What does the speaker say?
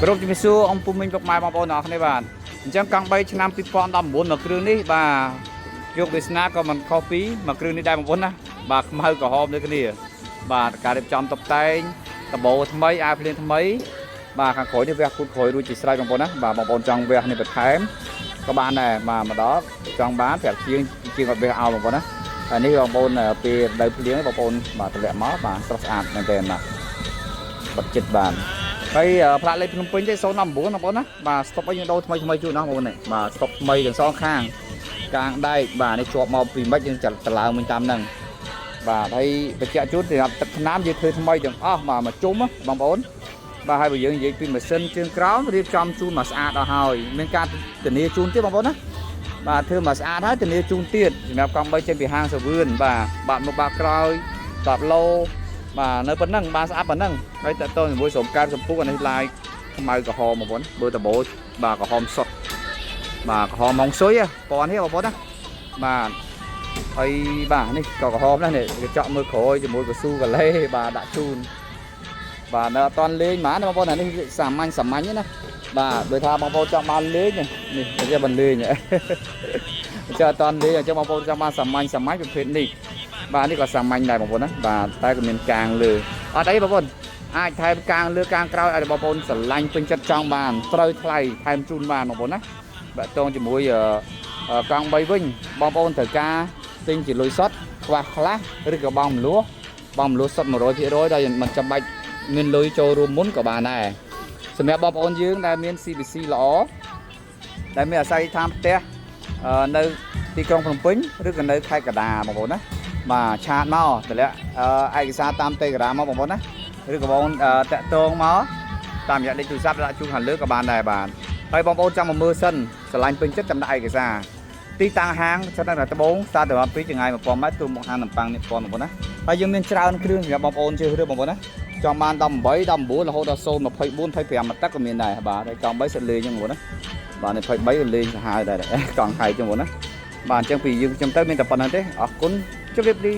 Groupជំនួសអង្គពុំមិញពុកម៉ែបងប្អូនអរគ្នាបាទអញ្ចឹងកង់3ឆ្នាំ2019មកគ្រឿងនេះបាទយកវាសនាក៏មិនខុសពីមកគ្រឿងនេះដែរបងប្អូនណាបាទខ្មៅក្រហមដូចគ្នាបាទការរៀបចំតុបតែងដបោថ្មីអាវភ្លៀងថ្មីបាទខាងក្រោយនេះវះគូតក្រោយរួចជាស្រេចបងប្អូនណាបាទបងប្អូនចង់វះនេះបន្ថែមក៏បានដែរបាទមកដល់ចង់បានប្រាប់ជាងអត់វះឲ្យបងប្អូនណាហើយនេះបងប្អូនពេលដៅភ្លៀងបងប្អូនបាទតម្លាក់មកបាទស្រស់ស្អាតមែនទែនណាបិទចិត្តបានហើយផ្លាកលេខភ្នំពេញទេ019បងប្អូនណាបាទស្តុបអីយើងដូរថ្មីជូនណាបងប្អូននេះបាទស្តុបថ្មីទាំងសងខាងកាងដែកបាទនេះជាប់មកពីម៉េចយើងចាត់តឡើងវិញតាមហ្នឹងបាទហើយបញ្ជាក់ជូនសម្រាប់ទឹកថ្នាំយើងធ្វើថ្មីទាំងអស់បាទមកជុំបងប្អូនបាទហើយបើយើងនិយាយពីម៉ាស៊ីនជើងក្រោមរៀបចំជូនមកស្អាតដល់ហើយមានការធានាជូនទៀតបងប្អូនណាបាទធ្វើមកស្អាតហើយធានាជូនទៀតសម្រាប់កង់3ចេញពីហាងសាវឿនបាទមុខបាក់ក្រោយ10ឡូបាទនៅប៉ុណ្ណឹងបានស្អាតប៉ុណ្ណឹងហើយតើតើជាមួយស្រោមការសម្ពុះអានេះឡាយខ្មៅក្រហមបងប្អូនបើតបោបាទក្រហមសុតបាទក្រហមម៉ងស៊ុយពណ៌នេះបងប្អូនណាបាទហើយបាទនេះក៏ក្រហមដែរនេះកញ្ចក់មើលក្រោយជាមួយកស៊ូកាឡេបាទដាក់ជូនបាទនៅអត់តលេងហ្មងបងប្អូនអានេះសាមញ្ញណាបាទបើថាបងប្អូនចង់បានលេងនេះតែមិនលេងចង់អត់តលេងអញ្ចឹងបងប្អូនចង់បានសាមញ្ញប្រភេទនេះបាទនេះក៏សាមញ្ញដែរបងប្អូនណាបាទតែក៏មានកាងលើអត់អីបងប្អូនអាចថែមកាងលើកាងក្រោយឲ្យបងប្អូនស្រឡាញ់ពេញចិត្តចង់បានត្រូវថ្លៃថែមជូនបានបងប្អូនណាបាទតងជាមួយកង់3វិញបងប្អូនត្រូវការទិញជាលុយសុទ្ធខ្វះខ្លះឬក៏បងមលួសុទ្ធ 100% ដោយមិនចាំបាច់មានលុយចូលរួមមុនក៏បានដែរសម្រាប់បងប្អូនយើងដែលមាន CBC ល្អដែលមានអាស័យដ្ឋានផ្ទះនៅទីក្រុងភ្នំពេញឬក៏នៅខេត្តកណ្ដាលបងប្អូនណាបាទឆាតមកតម្លាក់ឯកសារតាម Telegram មកបងប្អូនណាឬក៏បងតាក់ទងមកតាមរយៈលេខទូរស័ព្ទដាក់ជូនខាងលើក៏បានដែរបាទហើយបងប្អូនចាំមកមើលសិនឆ្លាញ់ពេញចិត្តចាំដាក់ឯកសារទីតាំងហាងស្ថិតនៅត្បូងស្តាតទៅពីចម្ងាយ 1000 ម៉ែត្រទូមុខហាងនំប៉័ងនេះបងប្អូនណាហើយយើងមានច្រើនគ្រឿងសម្រាប់បងប្អូនជឿរឿងបងប្អូនណាចង់បាន18 19រហូតដល់0 24 25មកទឹកក៏មានដែរបាទហើយកង់3សិតលេងចឹងបងប្អូនណាបាទនេះ23ក៏លេងសាហាវដែរកង់ហើយចឹងបងប្អូនណាបាទអញ្ចឹងពីយើងខ្ញុំទៅមានតែប៉ុណ្្នឹងទេអរគុណជម្រាបលា